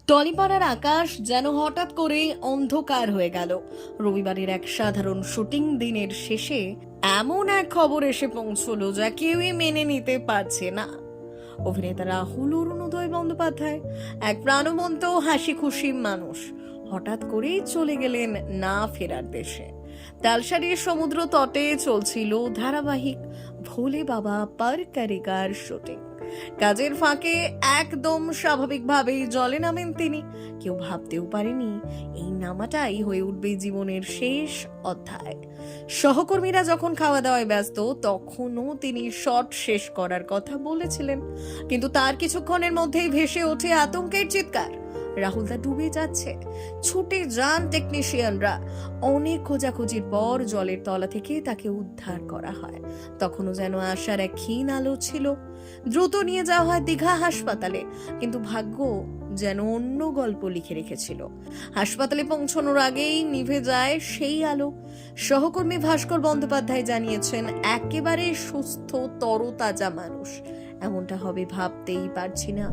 টলিপাড়ার আকাশ যেন হঠাৎ করে অন্ধকার হয়ে গেল। রবিবারের এক সাধারণ শুটিং দিনের শেষে এমন এক খবর এসে পৌঁছলো যা কেউই মেনে নিতে পারছে না। অভিনেতা রাহুল অরুণোদয় বন্দ্যোপাধ্যায়, এক প্রাণবন্ত হাসি খুশি মানুষ, হঠাৎ করেই চলে গেলেন না ফেরার দেশে। তালসারির সমুদ্র তটে চলছিল ধারাবাহিক ভোলে বাবা পর করেগার শুটিং। কাজের ফাঁকে একদম স্বাভাবিকভাবেই জলে নামেন তিনি। কেউ ভাবতেও পারেনি এই নামাটাই হয়ে উঠবে জীবনের শেষ অধ্যায়। সহকর্মীরা যখন খাওয়া দাওয়ায় ব্যস্ত, তখনও তিনি শট শেষ করার কথা বলেছিলেন, কিন্তু তার কিছুক্ষণের মধ্যেই ভেসে ওঠে আতঙ্কের চিৎকার। রাহুলদা ডুবে যাচ্ছে। ছুটে যান টেকনিশিয়ানরা। অনেক খোঁজাখুঁজির পর জলের তলা থেকে তাকে উদ্ধার করা হয়। তখনও যেন আশার এক ক্ষীণ আলো ছিল। দ্রুত নিয়ে যাওয়া হয় দীঘা হাসপাতালে, কিন্তু ভাগ্য যেন অন্য গল্প লিখে রেখেছিল। হাসপাতালে পৌঁছানোর আগেই নিভে যায় সেই আলো। সহকর্মী ভাস্কর বন্দ্যোপাধ্যায় জানিয়েছেন, একেবারে সুস্থ তরতাজা মানুষ। এমনটা হবে ভাবতেই পারছি না।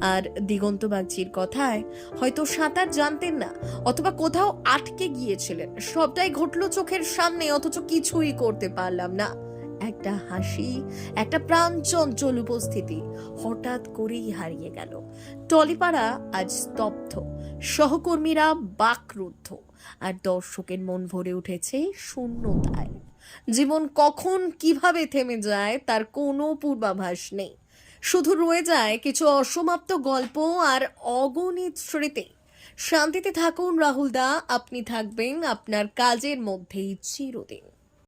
আর দিগন্ত বাগচির কথায়, হয়তো সাঁতার জানতেন না, অথবা কোথাও আটকে গিয়েছিলেন। সবটাই ঘটলো চোখের সামনে, অথচ কিছুই করতে পারলাম না। একটা হাসি, একটা প্রাণচঞ্চল উপস্থিতি হঠাৎ করেই হারিয়ে গেল। টলিপাড়া আজ স্তব্ধ, সহকর্মীরা বাকরুদ্ধ, আর দর্শকের মন ভরে উঠেছে শূন্যতায়। জীবন কখন কিভাবে থেমে যায় তার কোনো পূর্বাভাস নেই। শুধু রয়ে যায় কিছু অসমাপ্ত গল্প আর অগণিত স্মৃতি। শান্তিতে থাকুন রাহুলদা, আপনি থাকবেন আপনার কাজের মধ্যেই চিরদিন।